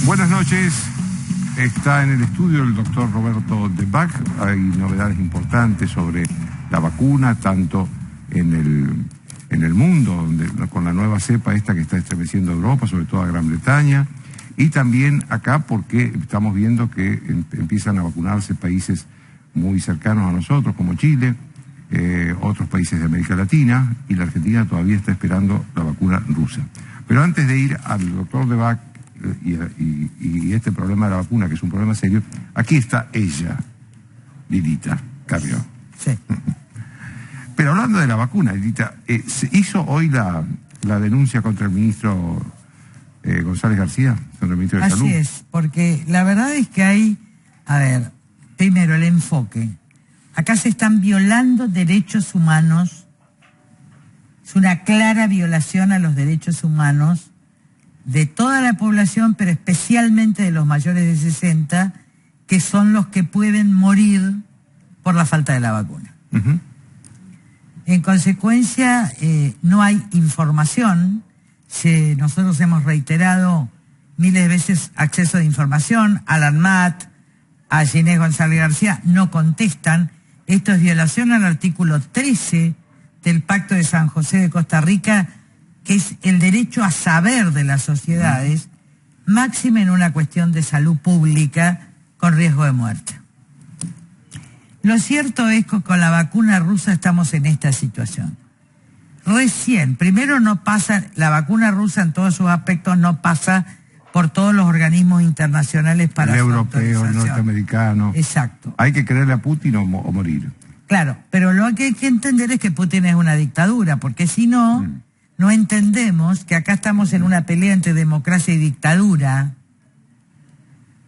Buenas noches. Está en el estudio el doctor Roberto de Bach. Hay novedades importantes sobre la vacuna, tanto en el mundo, con la nueva cepa esta que está estremeciendo a Europa, sobre todo a Gran Bretaña, y también acá porque estamos viendo que empiezan a vacunarse países muy cercanos a nosotros, como Chile, otros países de América Latina, y la Argentina todavía está esperando la vacuna rusa. Pero antes de ir al doctor de Bach y este problema de la vacuna, que es un problema serio, aquí está ella, Lilita Carrió. Sí. Pero hablando de la vacuna, Lilita, ¿se hizo hoy la denuncia contra el ministro González García, contra el ministro de Salud? Así es, porque la verdad es que hay, primero el enfoque. Acá se están violando derechos humanos, es una clara violación a los derechos humanos de toda la población, pero especialmente de los mayores de 60, que son los que pueden morir por la falta de la vacuna. Uh-huh. En consecuencia, no hay información. Nosotros hemos reiterado miles de veces acceso de información. Alan Matt, a Ginés González García, no contestan. Esto es violación al artículo 13 del Pacto de San José de Costa Rica, que es el derecho a saber de las sociedades, máxime en una cuestión de salud pública con riesgo de muerte. Lo cierto es que con la vacuna rusa estamos en esta situación. Recién, primero no pasa, la vacuna rusa en todos sus aspectos no pasa por todos los organismos internacionales para el su europeo, el norteamericano. Exacto. Hay que creerle a Putin o morir. Claro, pero lo que hay que entender es que Putin es una dictadura, porque si no, no entendemos que acá estamos en una pelea entre democracia y dictadura,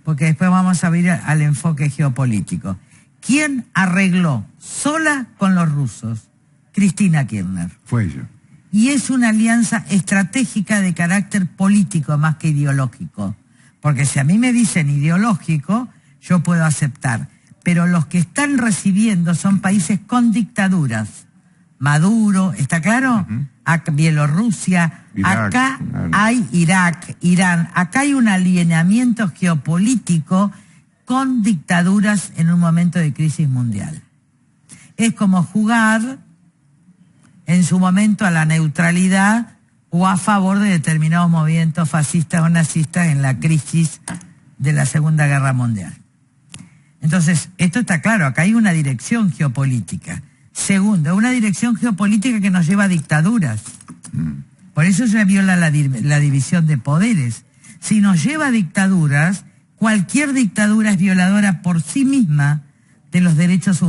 porque después vamos a ir al enfoque geopolítico. ¿Quién arregló sola con los rusos? Cristina Kirchner. Fue ella. Y es una alianza estratégica de carácter político más que ideológico. Porque si a mí me dicen ideológico, yo puedo aceptar. Pero los que están recibiendo son países con dictaduras. Maduro, ¿está claro? Uh-huh. Bielorrusia, Irak, acá hay Irak, Irán. Acá hay un alineamiento geopolítico con dictaduras en un momento de crisis mundial. Es como jugar en su momento a la neutralidad o a favor de determinados movimientos fascistas o nazistas en la crisis de la Segunda Guerra Mundial. Entonces, esto está claro, acá hay una dirección geopolítica. Segundo, una dirección geopolítica que nos lleva a dictaduras. Por eso se viola la división de poderes. Si nos lleva a dictaduras, cualquier dictadura es violadora por sí misma de los derechos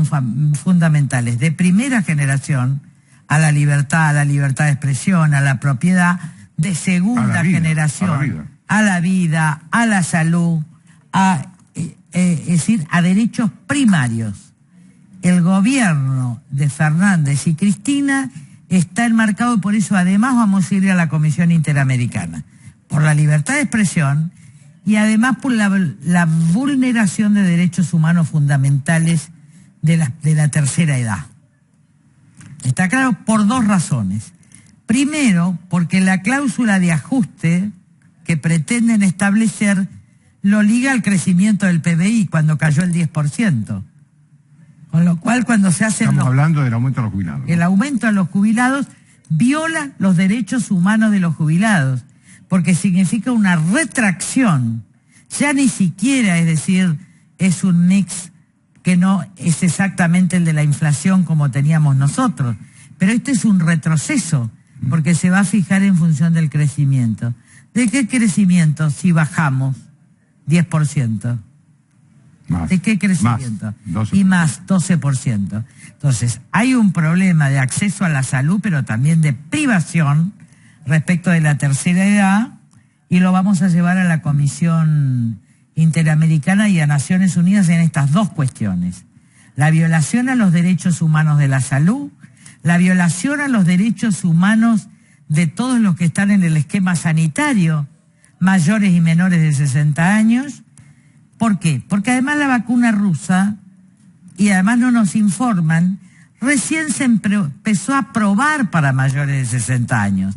fundamentales, de primera generación, a la libertad de expresión, a la propiedad, de segunda generación, a la vida, a la salud, es decir, a derechos primarios. El gobierno de Fernández y Cristina está enmarcado, y por eso además vamos a ir a la Comisión Interamericana, por la libertad de expresión y además por la vulneración de derechos humanos fundamentales de la tercera edad. Está claro por dos razones. Primero, porque la cláusula de ajuste que pretenden establecer lo liga al crecimiento del PBI cuando cayó el 10%. Con lo cual, cuando se hace... Estamos hablando del aumento a los jubilados. El aumento a los jubilados viola los derechos humanos de los jubilados, porque significa una retracción. Ya ni siquiera, es decir, es un mix que no es exactamente el de la inflación como teníamos nosotros, pero este es un retroceso, porque se va a fijar en función del crecimiento. ¿De qué crecimiento si bajamos 10%? Más, ¿De qué crecimiento? Más, 12%. Y más 12%. Entonces, hay un problema de acceso a la salud, pero también de privación respecto de la tercera edad, y lo vamos a llevar a la Comisión Interamericana y a Naciones Unidas en estas dos cuestiones. La violación a los derechos humanos de la salud, la violación a los derechos humanos de todos los que están en el esquema sanitario, mayores y menores de 60 años. ¿Por qué? Porque además la vacuna rusa, y además no nos informan, recién se empezó a probar para mayores de 60 años.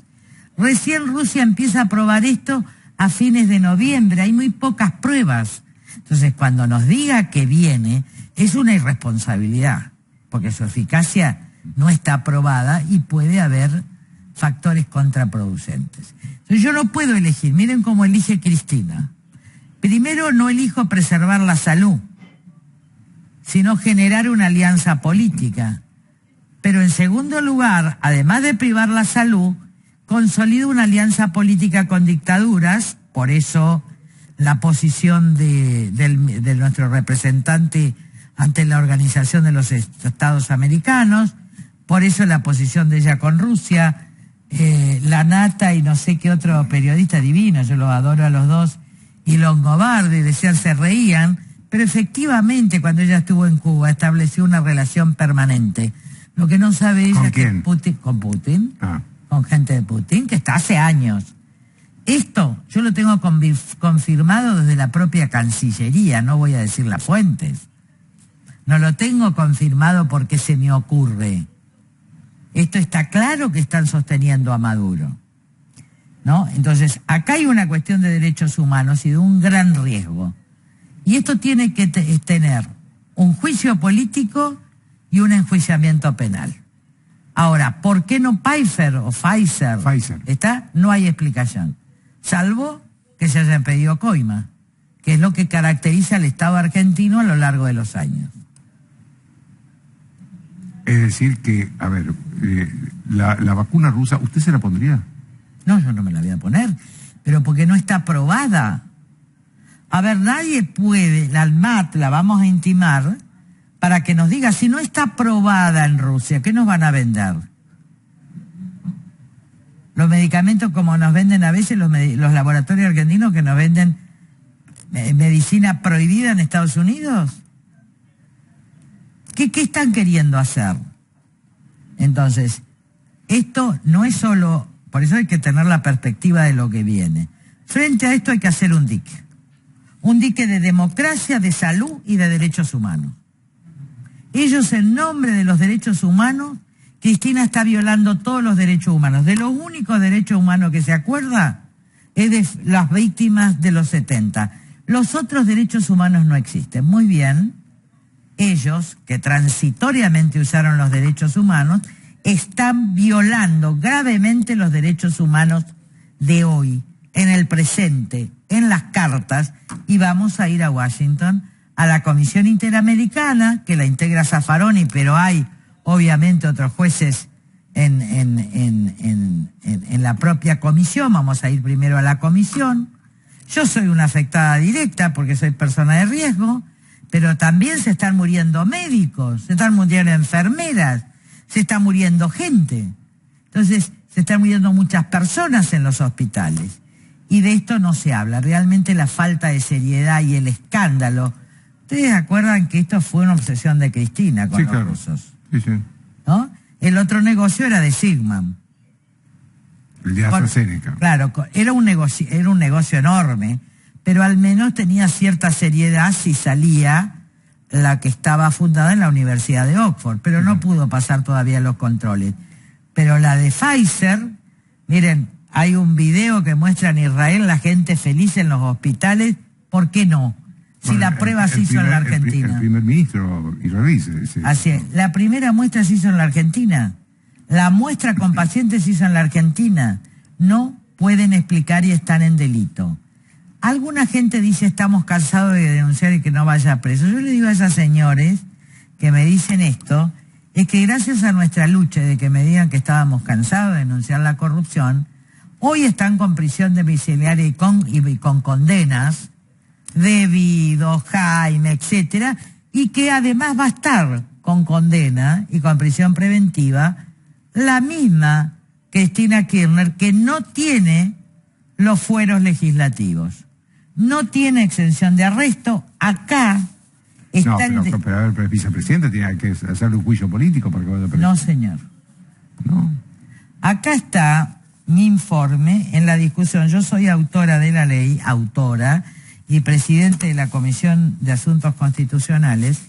Recién Rusia empieza a probar esto a fines de noviembre. Hay muy pocas pruebas. Entonces, cuando nos diga que viene, es una irresponsabilidad, porque su eficacia no está probada y puede haber factores contraproducentes. Entonces, yo no puedo elegir. Miren cómo elige Cristina. Primero, no elijo preservar la salud, sino generar una alianza política. Pero en segundo lugar, además de privar la salud, consolida una alianza política con dictaduras. Por eso la posición de nuestro representante ante la Organización de los Estados Americanos, por eso la posición de ella con Rusia, la Nata y no sé qué otro periodista divino, yo los adoro a los dos, y Longobardi, decían, se reían, pero efectivamente cuando ella estuvo en Cuba estableció una relación permanente. Lo que no sabe ella es que con Putin, con gente de Putin, que está hace años. Esto yo lo tengo confirmado desde la propia Cancillería, no voy a decir las fuentes. No lo tengo confirmado porque se me ocurre. Esto está claro que están sosteniendo a Maduro, ¿no? Entonces, acá hay una cuestión de derechos humanos y de un gran riesgo. Y esto tiene que tener un juicio político y un enjuiciamiento penal. Ahora, ¿por qué no Pfizer o Pfizer? ¿Está? No hay explicación. Salvo que se hayan pedido coima, que es lo que caracteriza al Estado argentino a lo largo de los años. Es decir que, a ver, la vacuna rusa, ¿usted se la pondría? No, yo no me la voy a poner, pero porque no está aprobada. A ver, nadie puede, la ANMAT la vamos a intimar para que nos diga, si no está aprobada en Rusia, ¿qué nos van a vender? Los medicamentos como nos venden a veces los laboratorios argentinos que nos venden medicina prohibida en Estados Unidos. ¿Qué están queriendo hacer? Entonces, esto no es solo, por eso hay que tener la perspectiva de lo que viene. Frente a esto hay que hacer un dique de democracia, de salud y de derechos humanos. Ellos, en nombre de los derechos humanos, Cristina está violando todos los derechos humanos. De los únicos derechos humanos que se acuerda es de las víctimas de los 70. Los otros derechos humanos no existen. Muy bien, ellos, que transitoriamente usaron los derechos humanos, están violando gravemente los derechos humanos de hoy, en el presente, en las cartas, y vamos a ir a Washington, a la Comisión Interamericana, que la integra Zaffaroni, pero hay obviamente otros jueces en la propia comisión. Vamos a ir primero a la comisión. Yo soy una afectada directa porque soy persona de riesgo, pero también se están muriendo médicos, se están muriendo enfermeras, se está muriendo gente. Entonces, se están muriendo muchas personas en los hospitales. Y de esto no se habla. Realmente la falta de seriedad y el escándalo. ¿Ustedes acuerdan que esto fue una obsesión de Cristina con los rusos? Sí, sí. ¿No? El otro negocio era de Sigman. El de AstraZeneca. Claro, era un negocio enorme, pero al menos tenía cierta seriedad si salía la que estaba fundada en la Universidad de Oxford, pero no pudo pasar todavía los controles. Pero la de Pfizer, miren, hay un video que muestra en Israel la gente feliz en los hospitales. ¿Por qué no? Si bueno, la prueba se hizo en la Argentina. El primer ministro israelí. Así es. La primera muestra se hizo en la Argentina. La muestra con pacientes se hizo en la Argentina. No pueden explicar y están en delito. Alguna gente dice estamos cansados de denunciar y que no vaya preso. Yo le digo a esos señores que me dicen esto, es que gracias a nuestra lucha de que me digan que estábamos cansados de denunciar la corrupción, hoy están con prisión domiciliaria y con condenas, Debido, Jaime, etcétera, y que además va a estar con condena y con prisión preventiva la misma Cristina Kirchner, que no tiene los fueros legislativos, no tiene exención de arresto. Acá está pero el vicepresidente tiene que hacerle un juicio político para que vaya preso. No, señor. No. Acá está mi informe en la discusión. Yo soy autora de la ley, y presidente de la Comisión de Asuntos Constitucionales,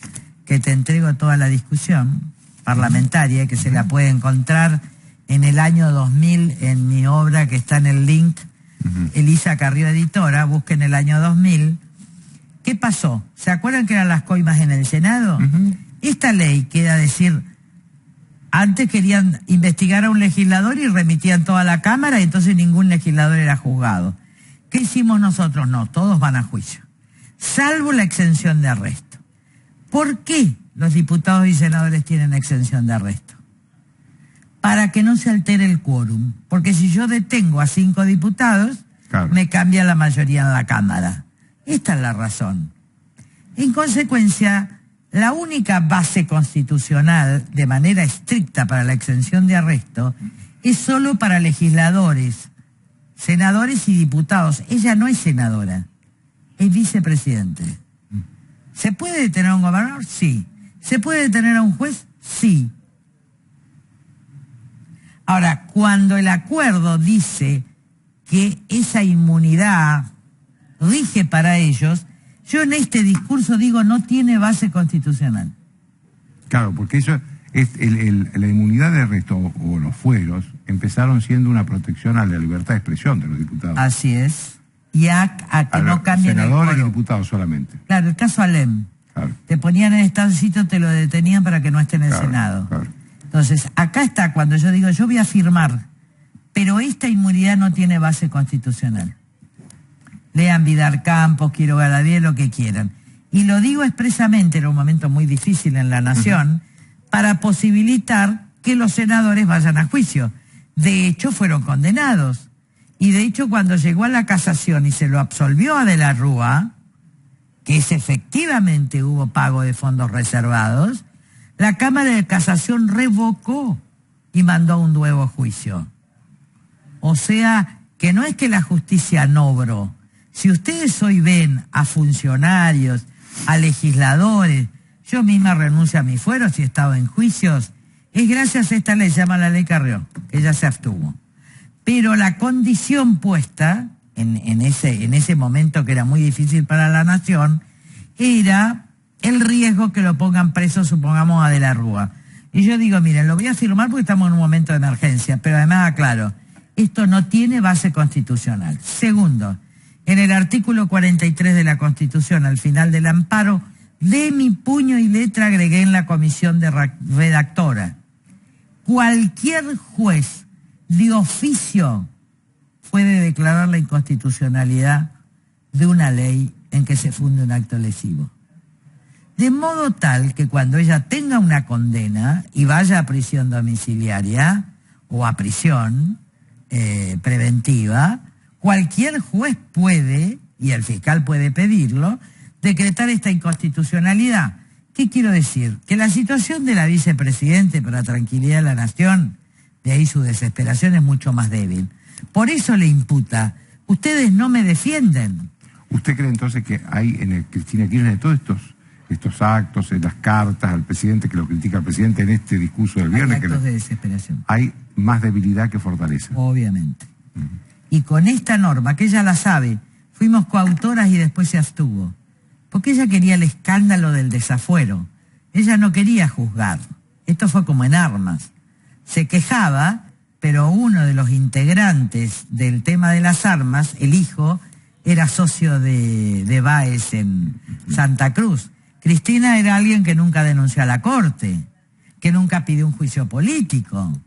que te entrego toda la discusión parlamentaria, que se la puede encontrar en el año 2000 en mi obra, que está en el link Elisa Carrió Editora, busquen el año 2000. ¿Qué pasó? ¿Se acuerdan que eran las coimas en el Senado? Esta ley queda decir, antes querían investigar a un legislador y remitían toda la Cámara y entonces ningún legislador era juzgado. ¿Qué hicimos nosotros? No, todos van a juicio, salvo la exención de arresto. ¿Por qué los diputados y senadores tienen exención de arresto? Para que no se altere el quórum, porque si yo detengo a 5 diputados, claro, me cambia la mayoría en la Cámara. Esta es la razón. En consecuencia, la única base constitucional de manera estricta para la exención de arresto es solo para legisladores, senadores y diputados. Ella no es senadora, es vicepresidente. ¿Se puede detener a un gobernador? Sí. ¿Se puede detener a un juez? Sí. Ahora, cuando el acuerdo dice que esa inmunidad rige para ellos, yo en este discurso digo no tiene base constitucional. Claro, porque eso es la inmunidad de arresto o los fueros empezaron siendo una protección a la libertad de expresión de los diputados. Así es. Y a que no cambien el senadores y diputados solamente. Claro, el caso Alem. Claro. Te ponían en estado de sitio, te lo detenían para que no esté en el Senado. Claro. Entonces, acá está cuando yo digo, yo voy a firmar, pero esta inmunidad no tiene base constitucional. Lean Vidal Campos, Quiroga Ladie, lo que quieran. Y lo digo expresamente, era un momento muy difícil en la nación, para posibilitar que los senadores vayan a juicio. De hecho, fueron condenados. Y de hecho, cuando llegó a la casación y se lo absolvió a De la Rúa, que es efectivamente hubo pago de fondos reservados, la Cámara de Casación revocó y mandó un nuevo juicio. O sea, que no es que la justicia no obró. Si ustedes hoy ven a funcionarios, a legisladores, yo misma renuncio a mi fuero si he estado en juicios, es gracias a esta ley, se llama la ley Carrió, que ella se abstuvo. Pero la condición puesta en ese momento que era muy difícil para la nación era el riesgo que lo pongan preso, supongamos, a De la Rúa. Y yo digo, miren, lo voy a firmar porque estamos en un momento de emergencia, pero además aclaro, esto no tiene base constitucional. Segundo, en el artículo 43 de la Constitución, al final del amparo, de mi puño y letra agregué en la comisión de redactora, cualquier juez de oficio puede declarar la inconstitucionalidad de una ley en que se funde un acto lesivo. De modo tal que cuando ella tenga una condena y vaya a prisión domiciliaria o a prisión preventiva, cualquier juez puede, y el fiscal puede pedirlo, decretar esta inconstitucionalidad. ¿Qué quiero decir? Que la situación de la vicepresidente para tranquilidad de la nación, de ahí su desesperación, es mucho más débil. Por eso le imputa, ustedes no me defienden. ¿Usted cree entonces que hay en el Cristina Kirchner de todos estos actos, en las cartas al presidente, que lo critica al presidente en este discurso del viernes? Hay actos de desesperación. Hay más debilidad que fortaleza. Obviamente. Y con esta norma, que ella la sabe, fuimos coautoras y después se abstuvo. Porque ella quería el escándalo del desafuero. Ella no quería juzgar. Esto fue como en Armas. Se quejaba, pero uno de los integrantes del tema de las armas, el hijo, era socio de Báez en Santa Cruz. Cristina era alguien que nunca denunció a la Corte, que nunca pidió un juicio político.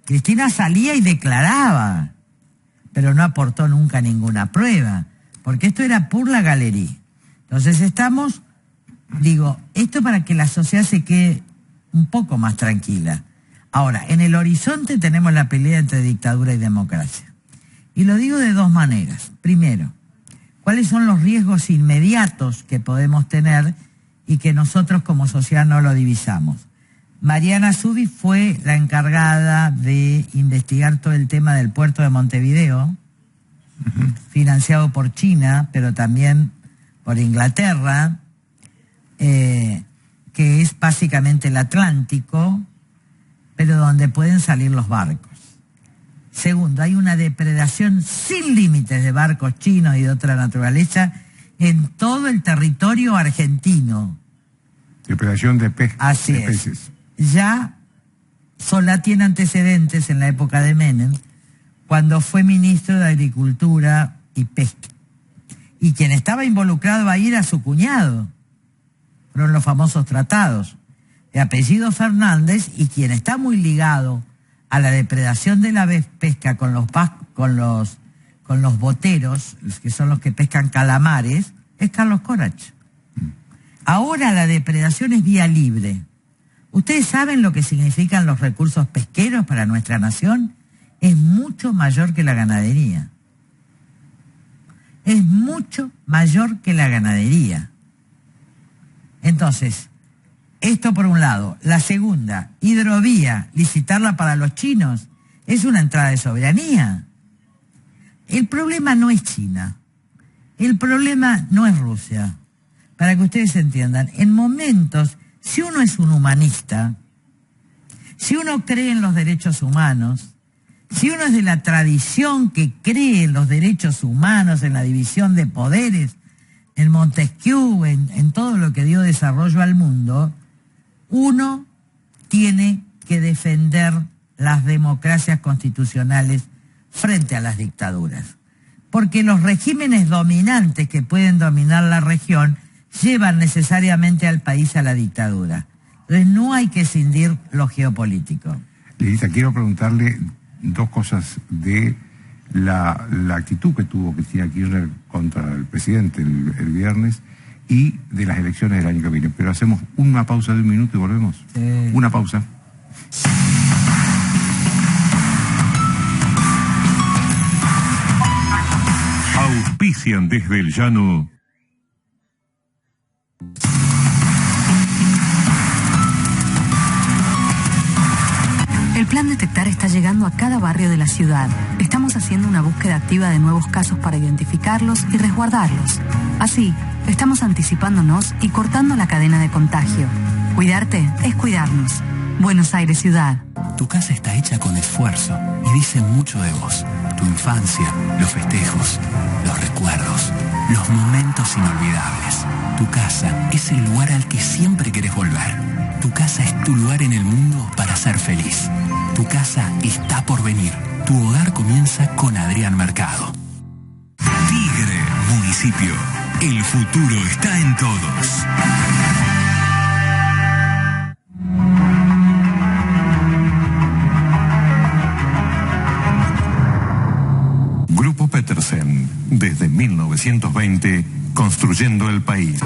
Cristina salía y declaraba, pero no aportó nunca ninguna prueba, porque esto era por la galería. Entonces estamos, digo, esto para que la sociedad se quede un poco más tranquila. Ahora, en el horizonte tenemos la pelea entre dictadura y democracia. Y lo digo de dos maneras. Primero, ¿cuáles son los riesgos inmediatos que podemos tener y que nosotros como sociedad no lo divisamos? Mariana Zubi fue la encargada de investigar todo el tema del puerto de Montevideo, financiado por China, pero también por Inglaterra, que es básicamente el Atlántico, pero donde pueden salir los barcos. Segundo, hay una depredación sin límites de barcos chinos y de otra naturaleza en todo el territorio argentino. Depredación de peces. Así es. Ya Solá tiene antecedentes en la época de Menem, cuando fue ministro de Agricultura y Pesca. Y quien estaba involucrado ahí era su cuñado. Fueron los famosos tratados. De apellido Fernández, y quien está muy ligado a la depredación de la pesca con los boteros, que son los que pescan calamares, es Carlos Corach. Ahora la depredación es vía libre. ¿Ustedes saben lo que significan los recursos pesqueros para nuestra nación? Es mucho mayor que la ganadería. Es mucho mayor que la ganadería. Entonces, esto por un lado. La segunda, hidrovía, licitarla para los chinos, es una entrada de soberanía. El problema no es China. El problema no es Rusia. Para que ustedes entiendan, en momentos, si uno es un humanista, si uno cree en los derechos humanos, si uno es de la tradición que cree en los derechos humanos, en la división de poderes, en Montesquieu, en todo lo que dio desarrollo al mundo, uno tiene que defender las democracias constitucionales frente a las dictaduras. Porque los regímenes dominantes que pueden dominar la región llevan necesariamente al país a la dictadura. Entonces no hay que escindir lo geopolítico. Lilita, quiero preguntarle dos cosas de la actitud que tuvo Cristina Kirchner contra el presidente el viernes y de las elecciones del año que viene. Pero hacemos una pausa de 1 minuto y volvemos. Sí. Una pausa. Auspician desde el llano. El plan Detectar está llegando a cada barrio de la ciudad. Estamos haciendo una búsqueda activa de nuevos casos para identificarlos y resguardarlos. Así, estamos anticipándonos y cortando la cadena de contagio. Cuidarte es cuidarnos. Buenos Aires Ciudad. Tu casa está hecha con esfuerzo y dice mucho de vos. Tu infancia, los festejos, los recuerdos, los momentos inolvidables. Tu casa es el lugar al que siempre querés volver. Tu casa es tu lugar en el mundo para ser feliz. Tu casa está por venir. Tu hogar comienza con Adrián Mercado. Tigre, municipio. El futuro está en todos. Grupo Petersen, desde 1920, construyendo el país.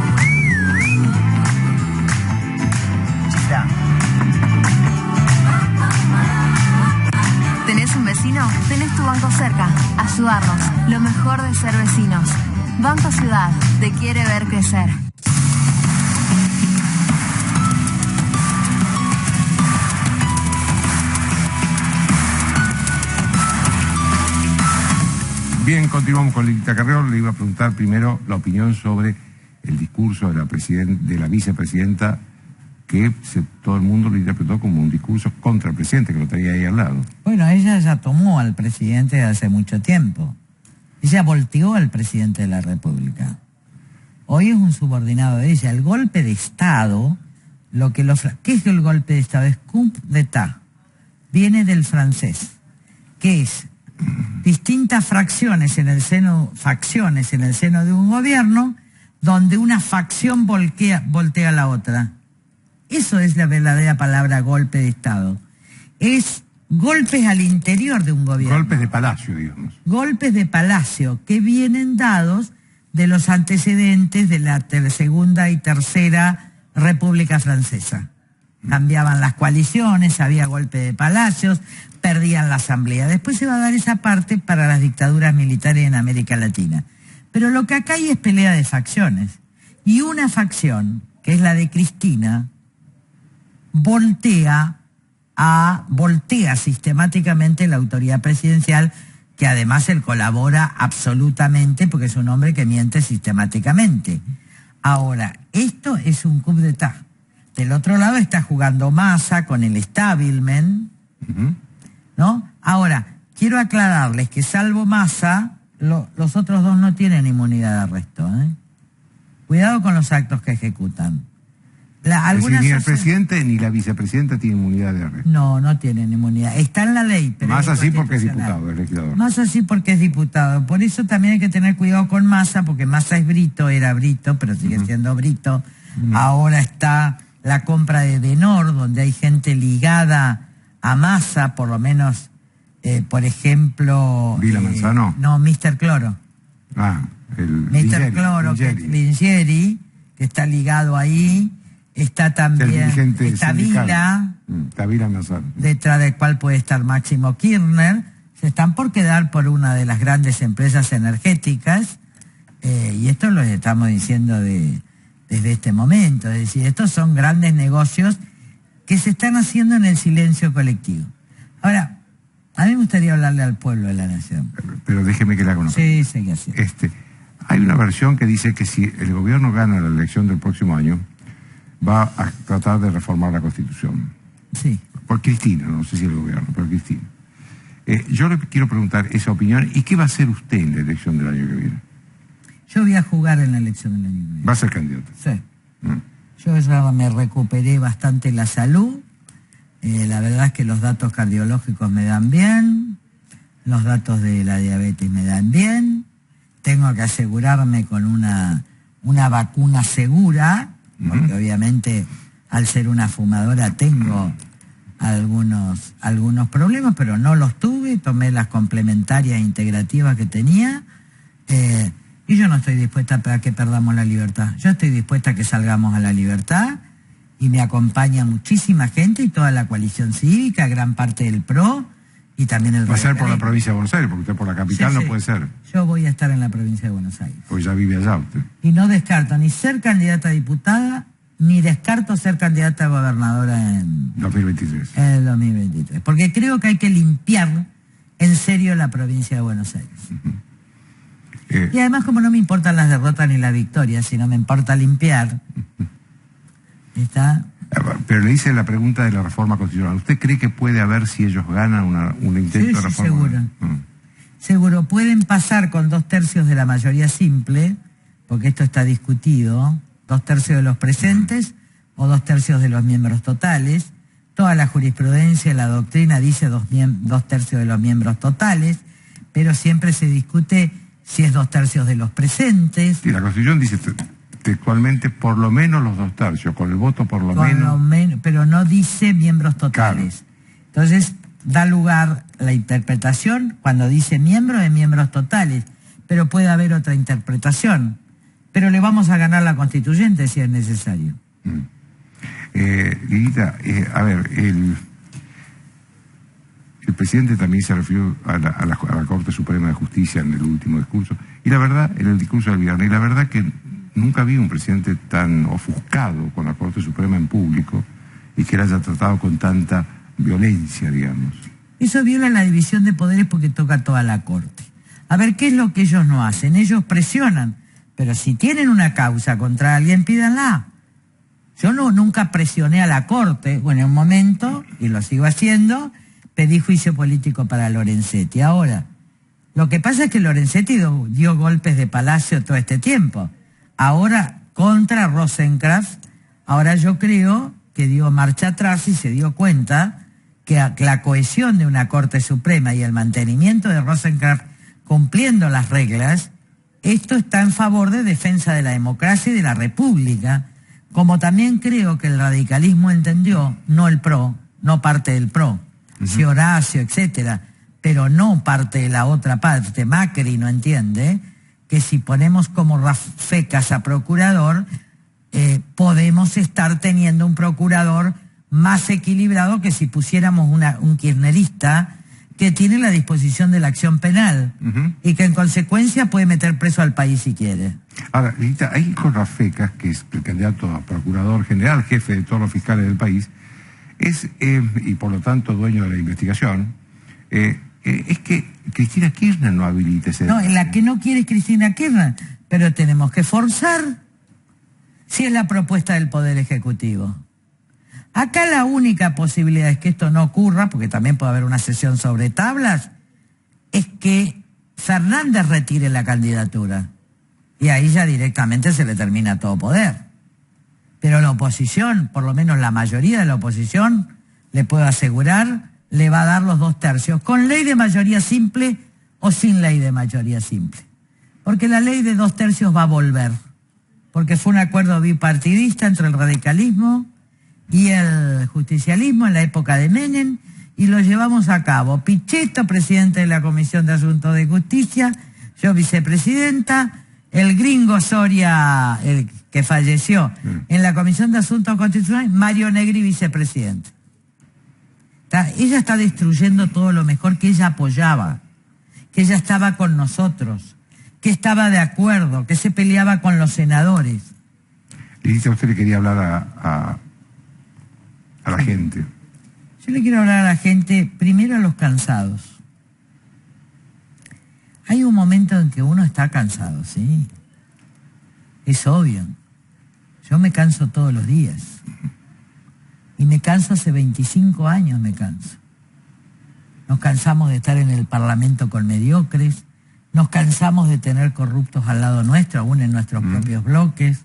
¿Tenés un vecino? Tenés tu banco cerca. Ayudarnos. Lo mejor de ser vecinos. Banco Ciudad. Te quiere ver crecer. Bien, continuamos con Lilita Carrió. Le iba a preguntar primero la opinión sobre el discurso de la vicepresidenta, que todo el mundo lo interpretó como un discurso contra el presidente, que lo tenía ahí al lado. Bueno, ella ya tomó al presidente hace mucho tiempo. Ella volteó al presidente de la República. Hoy es un subordinado de ella. El golpe de Estado, ¿qué es el golpe de Estado? Es coup d'état. Viene del francés, que es distintas facciones en el seno de un gobierno, donde una facción voltea a la otra. Eso es la verdadera palabra golpe de Estado. Es golpes al interior de un gobierno. Golpes de palacio, digamos. Golpes de palacio que vienen dados de los antecedentes de la Segunda y Tercera República Francesa. Cambiaban las coaliciones, había golpe de palacios, perdían la asamblea. Después se va a dar esa parte para las dictaduras militares en América Latina. Pero lo que acá hay es pelea de facciones. Y una facción, que es la de Cristina, voltea sistemáticamente la autoridad presidencial, que además él colabora absolutamente porque es un hombre que miente sistemáticamente. Ahora, esto es un coup d'état. Del otro lado está jugando Massa con el establishment, ¿no? Ahora, quiero aclararles que salvo Massa, los otros dos no tienen inmunidad de arresto, ¿eh? Cuidado con los actos que ejecutan. Es decir, ni el presidente ni la vicepresidenta tienen inmunidad de arresto. No tienen inmunidad. Está en la ley, pero más así porque es diputado, es legislador. Más así porque es diputado. Por eso también hay que tener cuidado con Massa, porque Massa es Brito, era Brito, pero sigue siendo Brito. Ahora está la compra de Denor, donde hay gente ligada a Massa, por lo menos, por ejemplo... ¿Vila Manzano? No, Mr. Cloro. El Mr. Cloro, Lingieri, que está ligado ahí. Está también, está Vila, Manzano, detrás del cual puede estar Máximo Kirchner. Se están por quedar por una de las grandes empresas energéticas, y esto lo estamos diciendo desde este momento. Es decir, estos son grandes negocios que se están haciendo en el silencio colectivo. Ahora, a mí me gustaría hablarle al pueblo de la nación. Pero déjeme que la conozca. Sí, sigue así. Hay una versión que dice que si el gobierno gana la elección del próximo año, va a tratar de reformar la Constitución. Sí. Por Cristina, no sé si el gobierno, pero Cristina. Yo le quiero preguntar esa opinión, ¿y qué va a hacer usted en la elección del año que viene? Yo voy a jugar en la elección del año que viene. ¿Va a ser candidato? Sí. Yo ya me recuperé bastante la salud. La verdad es que los datos cardiológicos me dan bien, los datos de la diabetes me dan bien. Tengo que asegurarme con una vacuna segura, porque obviamente al ser una fumadora tengo algunos problemas, pero no los tuve, tomé las complementarias integrativas que tenía, y yo no estoy dispuesta a que perdamos la libertad. Yo estoy dispuesta a que salgamos a la libertad, y me acompaña muchísima gente y toda la coalición cívica, gran parte del PRO, y también el... Va a ser por la provincia de Buenos Aires, porque usted por la capital no puede ser. Yo voy a estar en la provincia de Buenos Aires. Pues ya vive allá usted. Y no descarto ni ser candidata a diputada, ni descarto ser candidata a gobernadora en 2023. En el 2023. Porque creo que hay que limpiar en serio la provincia de Buenos Aires. Y además, como no me importan las derrotas ni las victorias, sino me importa limpiar, ¿está? Pero le hice la pregunta de la reforma constitucional. ¿Usted cree que puede haber, si ellos ganan, un intento de reforma? Seguro. Seguro. Pueden pasar con 2/3 de la mayoría simple, porque esto está discutido, 2/3 de los presentes o 2/3 de los miembros totales. Toda la jurisprudencia, la doctrina dice 2/3 de los miembros totales, pero siempre se discute si es 2/3 de los presentes. Sí, la Constitución dice textualmente por lo menos los 2/3, con el voto por lo menos. Pero no dice miembros totales. Claro. Entonces da lugar la interpretación, cuando dice miembros, de miembros totales, pero puede haber otra interpretación. Pero le vamos a ganar la constituyente si es necesario. Lilita, a ver, el presidente también se refirió a la Corte Suprema de Justicia en el último discurso, y la verdad, en el discurso del viernes, y la verdad que nunca vi un presidente tan ofuscado con la Corte Suprema en público y que la haya tratado con tanta violencia, digamos. Eso viola la división de poderes porque toca toda la Corte. A ver, ¿qué es lo que ellos no hacen? Ellos presionan, pero si tienen una causa contra alguien, pídanla. Yo nunca presioné a la Corte, bueno, en un momento, y lo sigo haciendo, pedí juicio político para Lorenzetti. Ahora, lo que pasa es que Lorenzetti dio golpes de palacio todo este tiempo. Ahora, contra Rosenkrantz, ahora yo creo que dio marcha atrás y se dio cuenta que la cohesión de una Corte Suprema y el mantenimiento de Rosenkrantz cumpliendo las reglas, esto está en favor de defensa de la democracia y de la República, como también creo que el radicalismo entendió, no el PRO, no parte del PRO, sí Horacio, etcétera, pero no parte de la otra parte, Macri no entiende, que si ponemos como rafecas a procurador, podemos estar teniendo un procurador más equilibrado que si pusiéramos un kirchnerista que tiene la disposición de la acción penal y que en consecuencia puede meter preso al país si quiere. Ahora, Lilita, hay con Rafecas, que es el candidato a procurador general, jefe de todos los fiscales del país, y por lo tanto dueño de la investigación, es que Cristina Kirchner no habilita ese debate. No, la que no quiere es Cristina Kirchner, pero tenemos que forzar si es la propuesta del Poder Ejecutivo. Acá la única posibilidad es que esto no ocurra, porque también puede haber una sesión sobre tablas, es que Fernández retire la candidatura. Y ahí ya directamente se le termina todo poder. Pero la oposición, por lo menos la mayoría de la oposición, le puedo asegurar, le va a dar los 2/3, con ley de mayoría simple o sin ley de mayoría simple. Porque la ley de 2/3 va a volver, porque fue un acuerdo bipartidista entre el radicalismo y el justicialismo en la época de Menem, y lo llevamos a cabo. Pichetto, presidente de la Comisión de Asuntos de Justicia, yo vicepresidenta, el gringo Soria, el que falleció en la Comisión de Asuntos Constitucionales, Mario Negri, vicepresidente. Ella está destruyendo todo lo mejor que ella apoyaba, que ella estaba con nosotros, que estaba de acuerdo, que se peleaba con los senadores. Y dice, a usted le quería hablar a la gente. Yo le quiero hablar a la gente, primero a los cansados. Hay un momento en que uno está cansado, ¿sí? Es obvio. Yo me canso todos los días. Y me canso hace 25 años, me canso. Nos cansamos de estar en el Parlamento con mediocres, nos cansamos de tener corruptos al lado nuestro, aún en nuestros propios bloques.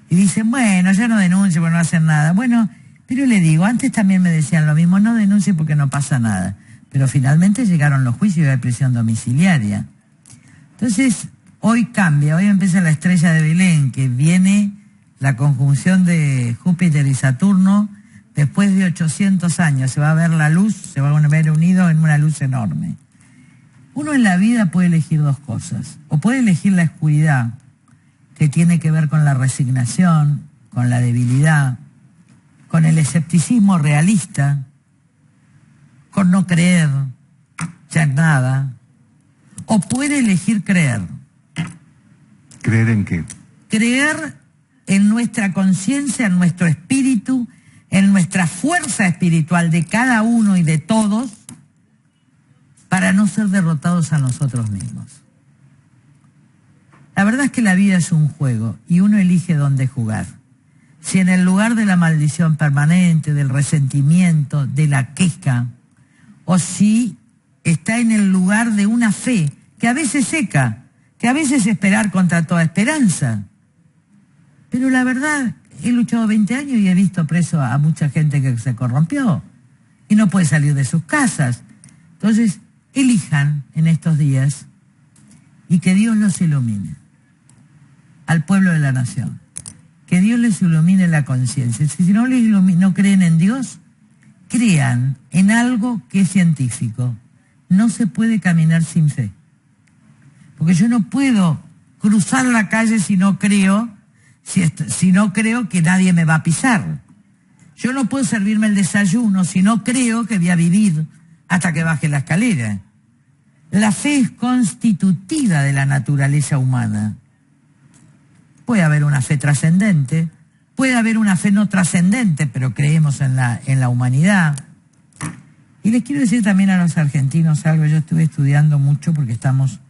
Y dicen, bueno, ya no denuncio porque no hacen nada. Bueno, pero le digo, antes también me decían lo mismo, no denuncie porque no pasa nada. Pero finalmente llegaron los juicios de prisión domiciliaria. Entonces, hoy cambia, hoy empieza la estrella de Belén, que viene la conjunción de Júpiter y Saturno. Después de 800 años se va a ver la luz, se van a ver unidos en una luz enorme. Uno en la vida puede elegir dos cosas. O puede elegir la oscuridad, que tiene que ver con la resignación, con la debilidad, con el escepticismo realista, con no creer ya en nada. O puede elegir creer. ¿Creer en qué? Creer en nuestra conciencia, en nuestro espíritu, en nuestra fuerza espiritual de cada uno y de todos, para no ser derrotados a nosotros mismos. La verdad es que la vida es un juego y uno elige dónde jugar. Si en el lugar de la maldición permanente, del resentimiento, de la queja, o si está en el lugar de una fe que a veces seca, que a veces es esperar contra toda esperanza. Pero la verdad, he luchado 20 años y he visto preso a mucha gente que se corrompió y no puede salir de sus casas. Entonces, elijan en estos días y que Dios los ilumine, al pueblo de la nación. Que Dios les ilumine la conciencia. Si no les no creen en Dios, crean en algo que es científico. No se puede caminar sin fe. Porque yo no puedo cruzar la calle si no creo que nadie me va a pisar. Yo no puedo servirme el desayuno si no creo que voy a vivir hasta que baje la escalera. La fe es constitutiva de la naturaleza humana. Puede haber una fe trascendente, puede haber una fe no trascendente, pero creemos en la humanidad. Y les quiero decir también a los argentinos algo. Yo estuve estudiando mucho, porque estamos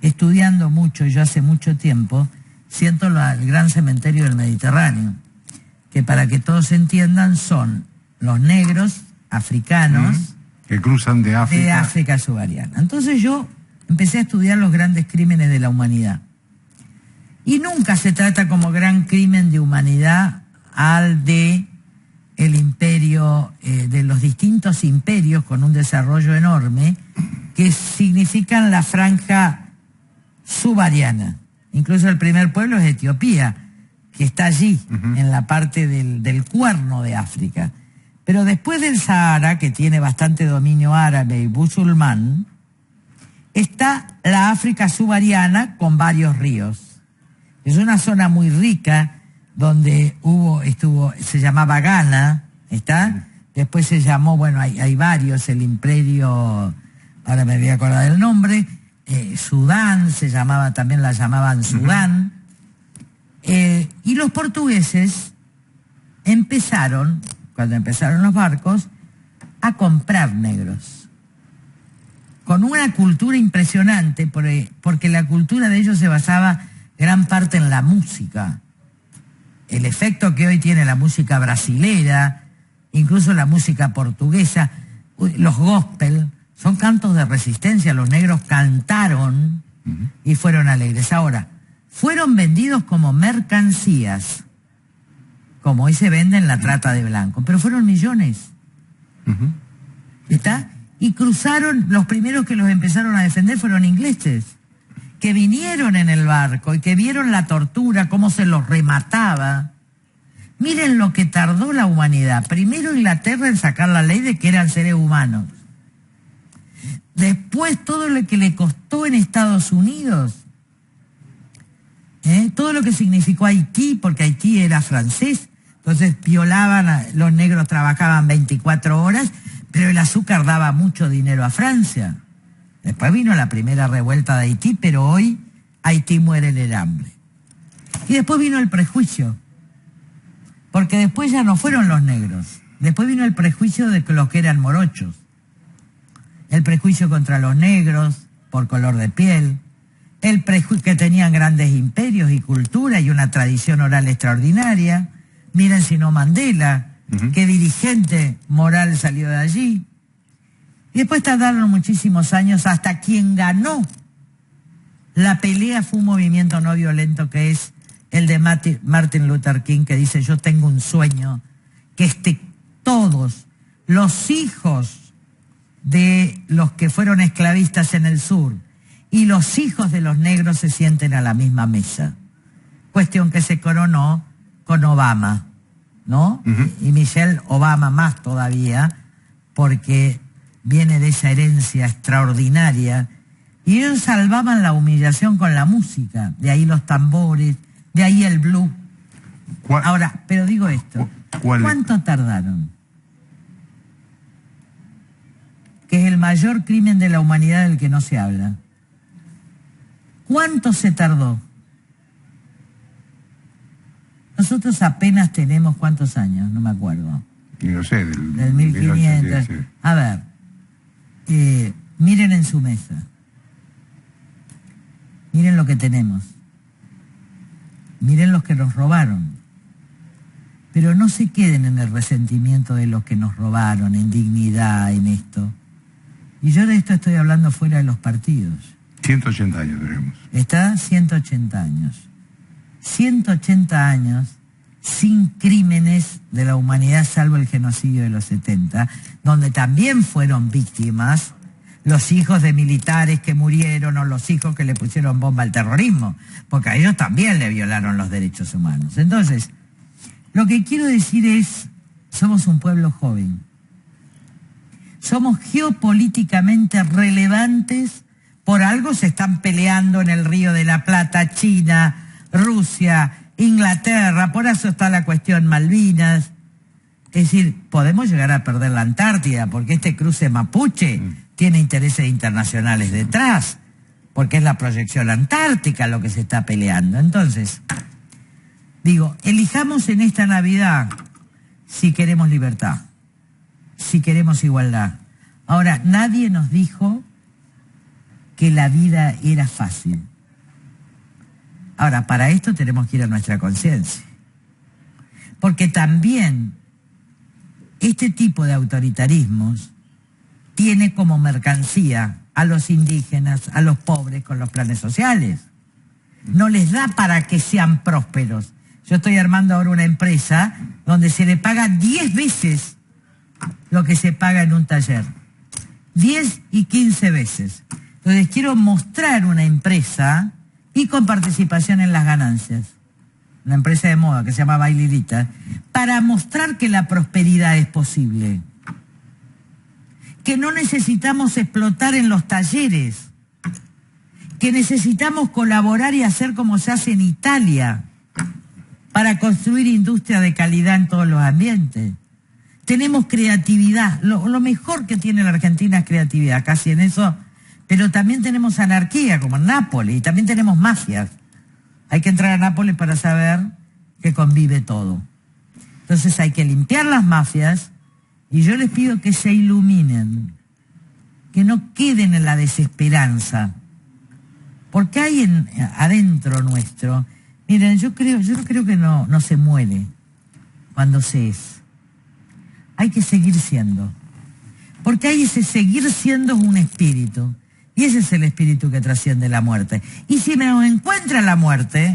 estudiando mucho, yo hace mucho tiempo, siento el gran cementerio del Mediterráneo, que para que todos entiendan son los negros africanos que cruzan de África subsahariana. Entonces yo empecé a estudiar los grandes crímenes de la humanidad. Y nunca se trata como gran crimen de humanidad al de el imperio, de los distintos imperios con un desarrollo enorme, que significan la franja subsahariana. Incluso el primer pueblo es Etiopía, que está allí, en la parte del cuerno de África. Pero después del Sahara, que tiene bastante dominio árabe y musulmán, está la África subsahariana con varios ríos. Es una zona muy rica donde se llamaba Ghana, ¿está? Después se llamó, bueno, hay varios, el imperio, ahora me voy a acordar del nombre, Sudán, también la llamaban Sudán. Y los portugueses empezaron, cuando empezaron los barcos, a comprar negros. Con una cultura impresionante, porque la cultura de ellos se basaba gran parte en la música. El efecto que hoy tiene la música brasilera, incluso la música portuguesa, los gospel, son cantos de resistencia. Los negros cantaron y fueron alegres. Ahora, fueron vendidos como mercancías. como hoy se vende en la trata de blancos, pero fueron millones. ¿Está? Y cruzaron, los primeros que los empezaron a defender fueron ingleses, que vinieron en el barco y que vieron la tortura, cómo se los remataba. Miren lo que tardó la humanidad. Primero Inglaterra en sacar la ley de que eran seres humanos. Después todo lo que le costó en Estados Unidos, todo lo que significó Haití, porque Haití era francés, entonces violaban, los negros trabajaban 24 horas, pero el azúcar daba mucho dinero a Francia. Después vino la primera revuelta de Haití, pero hoy Haití muere en el hambre. Y después vino el prejuicio, porque después ya no fueron los negros, después vino el prejuicio de los que eran morochos. El prejuicio contra los negros por color de piel, el prejuicio que tenían grandes imperios y cultura y una tradición oral extraordinaria. Miren si no Mandela, qué dirigente moral salió de allí. Y después tardaron muchísimos años hasta quien ganó la pelea fue un movimiento no violento que es el de Martin Luther King, que dice: yo tengo un sueño, que todos los hijos de los que fueron esclavistas en el sur y los hijos de los negros se sienten a la misma mesa. Cuestión que se coronó con Obama, ¿no? Y Michelle Obama más todavía, porque viene de esa herencia extraordinaria. Y ellos salvaban la humillación con la música, de ahí los tambores, de ahí el blues. Ahora, pero digo esto, ¿cuánto tardaron? Que es el mayor crimen de la humanidad del que no se habla. ¿Cuánto se tardó? Nosotros apenas tenemos, ¿cuántos años? No me acuerdo. No sé, del 1500. Sí. A ver, miren en su mesa. Miren lo que tenemos. Miren los que nos robaron. Pero no se queden en el resentimiento de los que nos robaron, en dignidad, en esto. Y yo de esto estoy hablando fuera de los partidos. 180 años tenemos. Está 180 años. 180 años sin crímenes de la humanidad, salvo el genocidio de los 70, donde también fueron víctimas los hijos de militares que murieron o los hijos que le pusieron bomba al terrorismo, porque a ellos también le violaron los derechos humanos. Entonces, lo que quiero decir es, somos un pueblo joven. Somos geopolíticamente relevantes, por algo se están peleando en el Río de la Plata, China, Rusia, Inglaterra, por eso está la cuestión Malvinas. Es decir, podemos llegar a perder la Antártida, porque este cruce mapuche tiene intereses internacionales detrás, porque es la proyección antártica lo que se está peleando. Entonces, digo, elijamos en esta Navidad si queremos libertad, si queremos igualdad. Ahora, nadie nos dijo que la vida era fácil. Ahora, para esto tenemos que ir a nuestra conciencia. Porque también este tipo de autoritarismos tiene como mercancía a los indígenas, a los pobres con los planes sociales. No les da para que sean prósperos. Yo estoy armando ahora una empresa donde se le paga 10 veces lo que se paga en un taller. 10 y 15 veces. Entonces quiero mostrar una empresa y con participación en las ganancias. Una empresa de moda que se llama Bailirita, para mostrar que la prosperidad es posible. Que no necesitamos explotar en los talleres. Que necesitamos colaborar y hacer como se hace en Italia para construir industria de calidad en todos los ambientes. Tenemos creatividad. Lo mejor que tiene la Argentina es creatividad, casi en eso. Pero también tenemos anarquía, como en Nápoles, y también tenemos mafias. Hay que entrar a Nápoles para saber que convive todo. Entonces hay que limpiar las mafias, y yo les pido que se iluminen, que no queden en la desesperanza. Porque hay adentro nuestro, miren, yo creo que no se muere cuando se es. Hay que seguir siendo. Porque hay ese seguir siendo es un espíritu. Y ese es el espíritu que trasciende la muerte. Y si nos encuentra la muerte,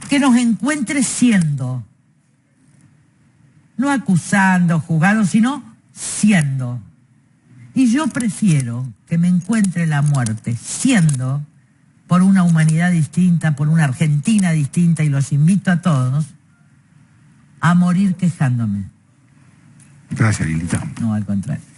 que nos encuentre siendo. no acusando, juzgando, sino siendo. Y yo prefiero que me encuentre la muerte siendo, por una humanidad distinta, por una Argentina distinta, y los invito a todos, a morir quejándome. Gracias, Lilita. No, al contrario.